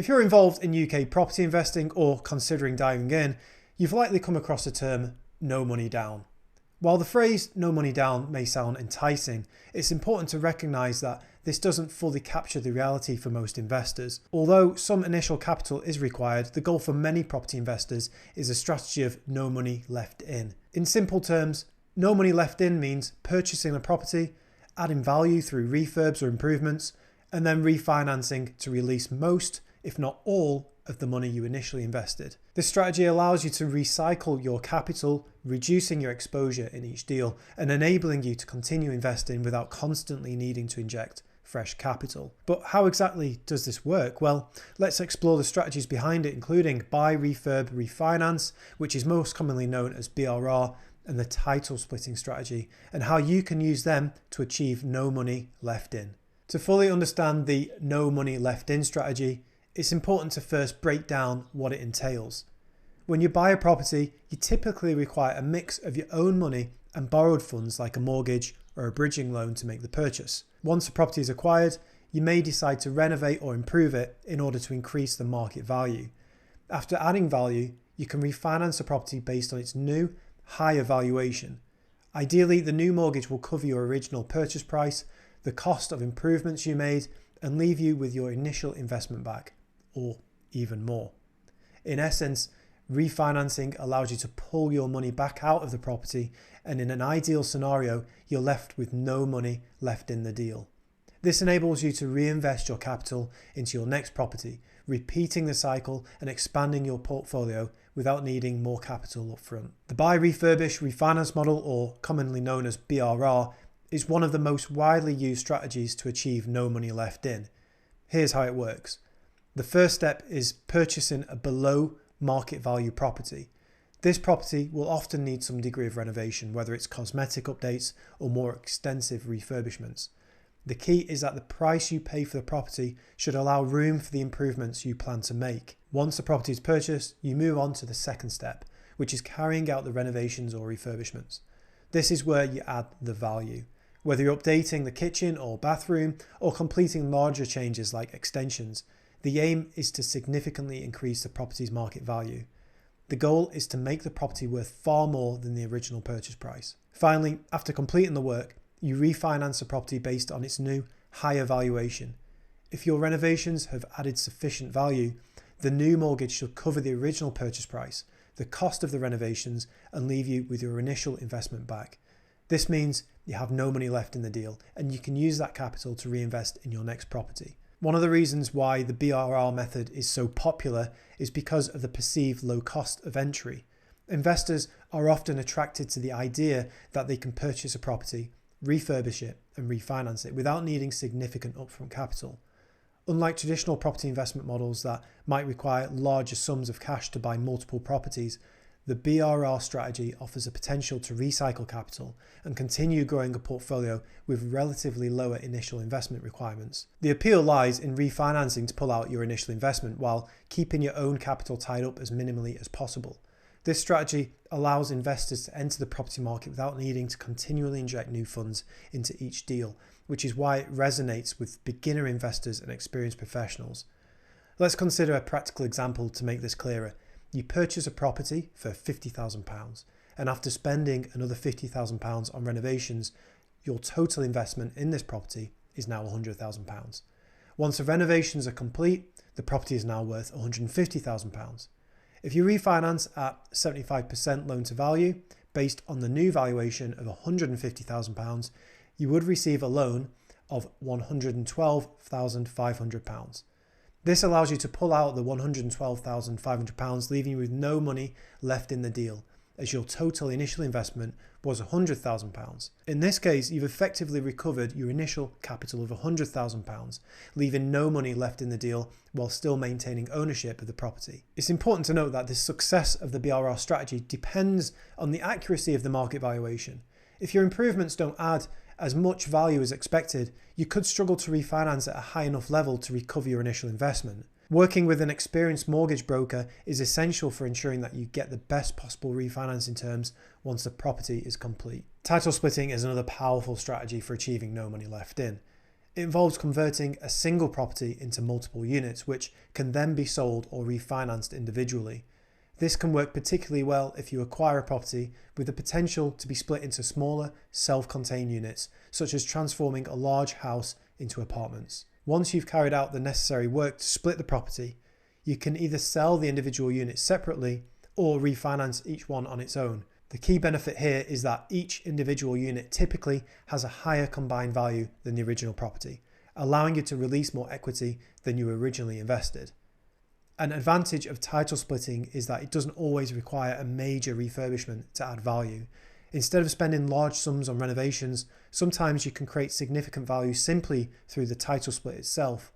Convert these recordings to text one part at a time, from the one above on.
If you're involved in UK property investing or considering diving in, you've likely come across the term no money down. While the phrase no money down may sound enticing, it's important to recognise that this doesn't fully capture the reality for most investors. Although some initial capital is required, the goal for many property investors is a strategy of no money left in. In simple terms, no money left in means purchasing a property, adding value through refurbs or improvements, and then refinancing to release most, if not all, of the money you initially invested. This strategy allows you to recycle your capital, reducing your exposure in each deal and enabling you to continue investing without constantly needing to inject fresh capital. But how exactly does this work? Well, let's explore the strategies behind it, including buy, refurb, refinance, which is most commonly known as BRR, and the title splitting strategy, and how you can use them to achieve no money left in. To fully understand the no money left in strategy, it's important to first break down what it entails. When you buy a property, you typically require a mix of your own money and borrowed funds like a mortgage or a bridging loan to make the purchase. Once a property is acquired, you may decide to renovate or improve it in order to increase the market value. After adding value, you can refinance a property based on its new, higher valuation. Ideally, the new mortgage will cover your original purchase price, the cost of improvements you made, and leave you with your initial investment back, or even more. In essence, refinancing allows you to pull your money back out of the property, and in an ideal scenario, you're left with no money left in the deal. This enables you to reinvest your capital into your next property, repeating the cycle and expanding your portfolio without needing more capital up front. The buy, refurbish, refinance model, or commonly known as BRR, is one of the most widely used strategies to achieve no money left in. Here's how it works. The first step is purchasing a below market value property. This property will often need some degree of renovation, whether it's cosmetic updates or more extensive refurbishments. The key is that the price you pay for the property should allow room for the improvements you plan to make. Once the property is purchased, you move on to the second step, which is carrying out the renovations or refurbishments. This is where you add the value. Whether you're updating the kitchen or bathroom or completing larger changes like extensions, the aim is to significantly increase the property's market value. The goal is to make the property worth far more than the original purchase price. Finally, after completing the work, you refinance the property based on its new, higher valuation. If your renovations have added sufficient value, the new mortgage should cover the original purchase price, the cost of the renovations, and leave you with your initial investment back. This means you have no money left in the deal, and you can use that capital to reinvest in your next property. One of the reasons why the BRR method is so popular is because of the perceived low cost of entry. Investors are often attracted to the idea that they can purchase a property, refurbish it, and refinance it without needing significant upfront capital. Unlike traditional property investment models that might require larger sums of cash to buy multiple properties, the BRR strategy offers a potential to recycle capital and continue growing a portfolio with relatively lower initial investment requirements. The appeal lies in refinancing to pull out your initial investment while keeping your own capital tied up as minimally as possible. This strategy allows investors to enter the property market without needing to continually inject new funds into each deal, which is why it resonates with beginner investors and experienced professionals. Let's consider a practical example to make this clearer. You purchase a property for £50,000, and after spending another £50,000 on renovations, your total investment in this property is now £100,000. Once the renovations are complete, the property is now worth £150,000. If you refinance at 75% loan to value, based on the new valuation of £150,000, you would receive a loan of £112,500. This allows you to pull out the £112,500, leaving you with no money left in the deal, as your total initial investment was £100,000. In this case, you've effectively recovered your initial capital of £100,000, leaving no money left in the deal while still maintaining ownership of the property. It's important to note that the success of the BRR strategy depends on the accuracy of the market valuation. If your improvements don't add as much value as expected, you could struggle to refinance at a high enough level to recover your initial investment. Working with an experienced mortgage broker is essential for ensuring that you get the best possible refinancing terms once the property is complete. Title splitting is another powerful strategy for achieving no money left in. It involves converting a single property into multiple units, which can then be sold or refinanced individually. This can work particularly well if you acquire a property with the potential to be split into smaller, self-contained units, such as transforming a large house into apartments. Once you've carried out the necessary work to split the property, you can either sell the individual units separately or refinance each one on its own. The key benefit here is that each individual unit typically has a higher combined value than the original property, allowing you to release more equity than you originally invested. An advantage of title splitting is that it doesn't always require a major refurbishment to add value. Instead of spending large sums on renovations, sometimes you can create significant value simply through the title split itself.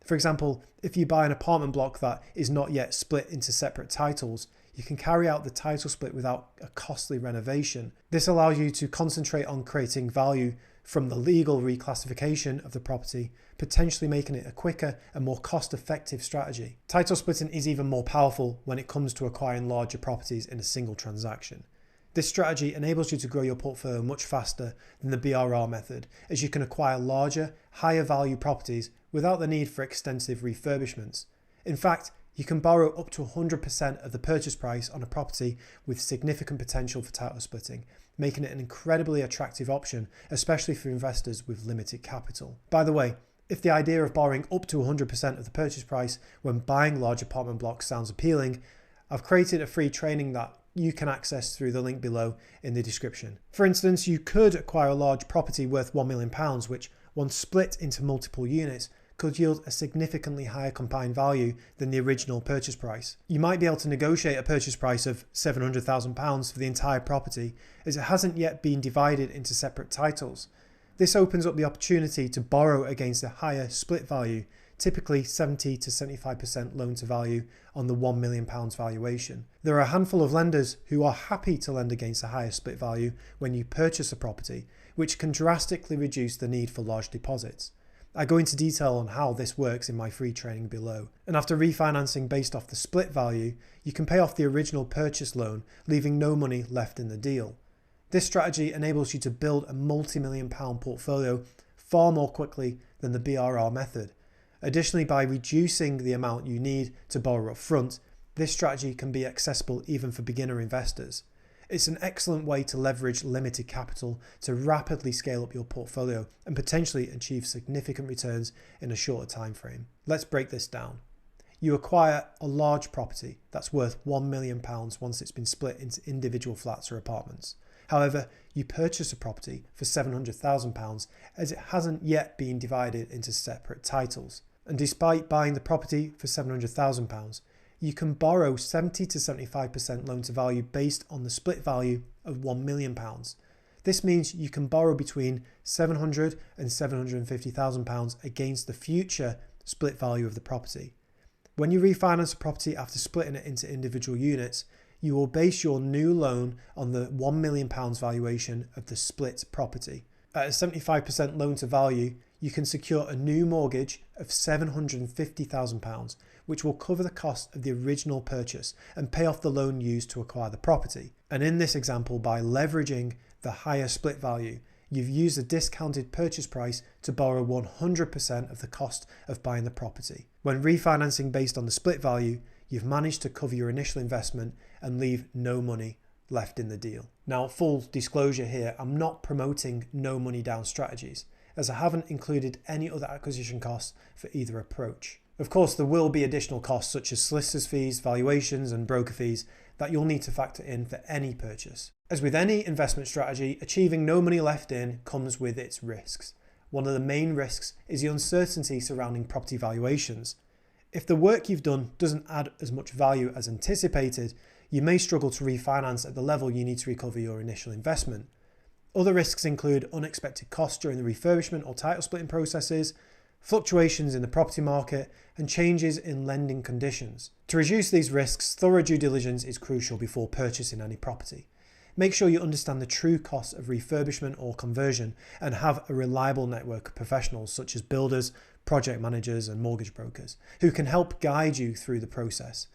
For example, if you buy an apartment block that is not yet split into separate titles, you can carry out the title split without a costly renovation. This allows you to concentrate on creating value from the legal reclassification of the property, potentially making it a quicker and more cost-effective strategy. Title splitting is even more powerful when it comes to acquiring larger properties in a single transaction. This strategy enables you to grow your portfolio much faster than the BRR method, as you can acquire larger, higher value properties without the need for extensive refurbishments. In fact, you can borrow up to 100% of the purchase price on a property with significant potential for title splitting, making it an incredibly attractive option, especially for investors with limited capital. By the way, if the idea of borrowing up to 100% of the purchase price when buying large apartment blocks sounds appealing, I've created a free training that you can access through the link below in the description. For instance, you could acquire a large property worth £1 million, which, once split into multiple units, could yield a significantly higher combined value than the original purchase price. You might be able to negotiate a purchase price of £700,000 for the entire property, as it hasn't yet been divided into separate titles. This opens up the opportunity to borrow against a higher split value, typically 70 to 75% loan to value on the £1 million valuation. There are a handful of lenders who are happy to lend against a higher split value when you purchase a property, which can drastically reduce the need for large deposits. I go into detail on how this works in my free training below. And after refinancing based off the split value, you can pay off the original purchase loan, leaving no money left in the deal. This strategy enables you to build a multi-million-pound portfolio far more quickly than the BRR method. Additionally, by reducing the amount you need to borrow up front, this strategy can be accessible even for beginner investors. It's an excellent way to leverage limited capital to rapidly scale up your portfolio and potentially achieve significant returns in a shorter time frame. Let's break this down. You acquire a large property that's worth £1 million once it's been split into individual flats or apartments. However, you purchase a property for £700,000 as it hasn't yet been divided into separate titles. And despite buying the property for £700,000, you can borrow 70 to 75% loan to value based on the split value of £1 million. This means you can borrow between £700,000 and £750,000 against the future split value of the property. When you refinance a property after splitting it into individual units, you will base your new loan on the £1 million valuation of the split property. At a 75% loan to value, you can secure a new mortgage of £750,000, which will cover the cost of the original purchase and pay off the loan used to acquire the property. And in this example, by leveraging the higher split value, you've used a discounted purchase price to borrow 100% of the cost of buying the property. When refinancing based on the split value, you've managed to cover your initial investment and leave no money left in the deal. Now, full disclosure here, I'm not promoting no money down strategies, as I haven't included any other acquisition costs for either approach. Of course, there will be additional costs such as solicitors' fees, valuations, and broker fees that you'll need to factor in for any purchase. As with any investment strategy, achieving no money left in comes with its risks. One of the main risks is the uncertainty surrounding property valuations. If the work you've done doesn't add as much value as anticipated, you may struggle to refinance at the level you need to recover your initial investment. Other risks include unexpected costs during the refurbishment or title splitting processes, fluctuations in the property market, and changes in lending conditions. To reduce these risks, thorough due diligence is crucial before purchasing any property. Make sure you understand the true costs of refurbishment or conversion and have a reliable network of professionals such as builders, project managers, and mortgage brokers who can help guide you through the process.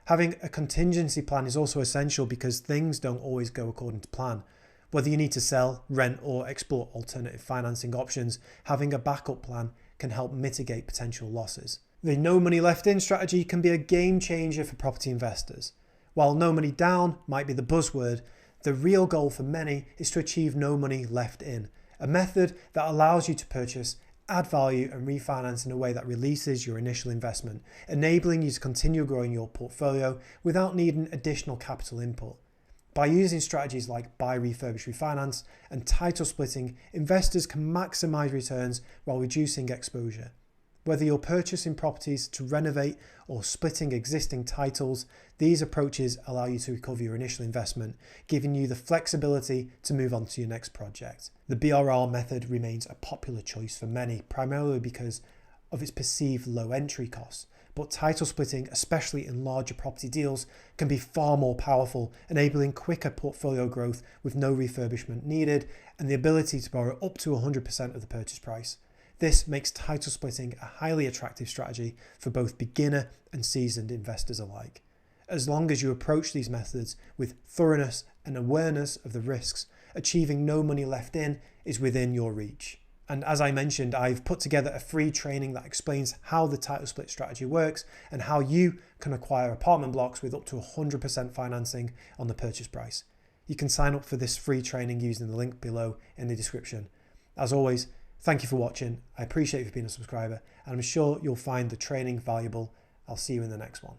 Having a contingency plan is also essential because things don't always go according to plan. Whether you need to sell, rent, or explore alternative financing options, having a backup plan can help mitigate potential losses. The no money left in strategy can be a game changer for property investors. While no money down might be the buzzword, the real goal for many is to achieve no money left in, a method that allows you to purchase, add value, and refinance in a way that releases your initial investment, enabling you to continue growing your portfolio without needing additional capital input. By using strategies like buy, refurbish, refinance, and title splitting, investors can maximize returns while reducing exposure. Whether you're purchasing properties to renovate or splitting existing titles, these approaches allow you to recover your initial investment, giving you the flexibility to move on to your next project. The BRR method remains a popular choice for many, primarily because of its perceived low entry costs. But title splitting, especially in larger property deals, can be far more powerful, enabling quicker portfolio growth with no refurbishment needed and the ability to borrow up to 100% of the purchase price. This makes title splitting a highly attractive strategy for both beginner and seasoned investors alike. As long as you approach these methods with thoroughness and awareness of the risks, achieving no money left in is within your reach. And as I mentioned, I've put together a free training that explains how the title split strategy works and how you can acquire apartment blocks with up to 100% financing on the purchase price. You can sign up for this free training using the link below in the description. As always, thank you for watching. I appreciate you being a subscriber, and I'm sure you'll find the training valuable. I'll see you in the next one.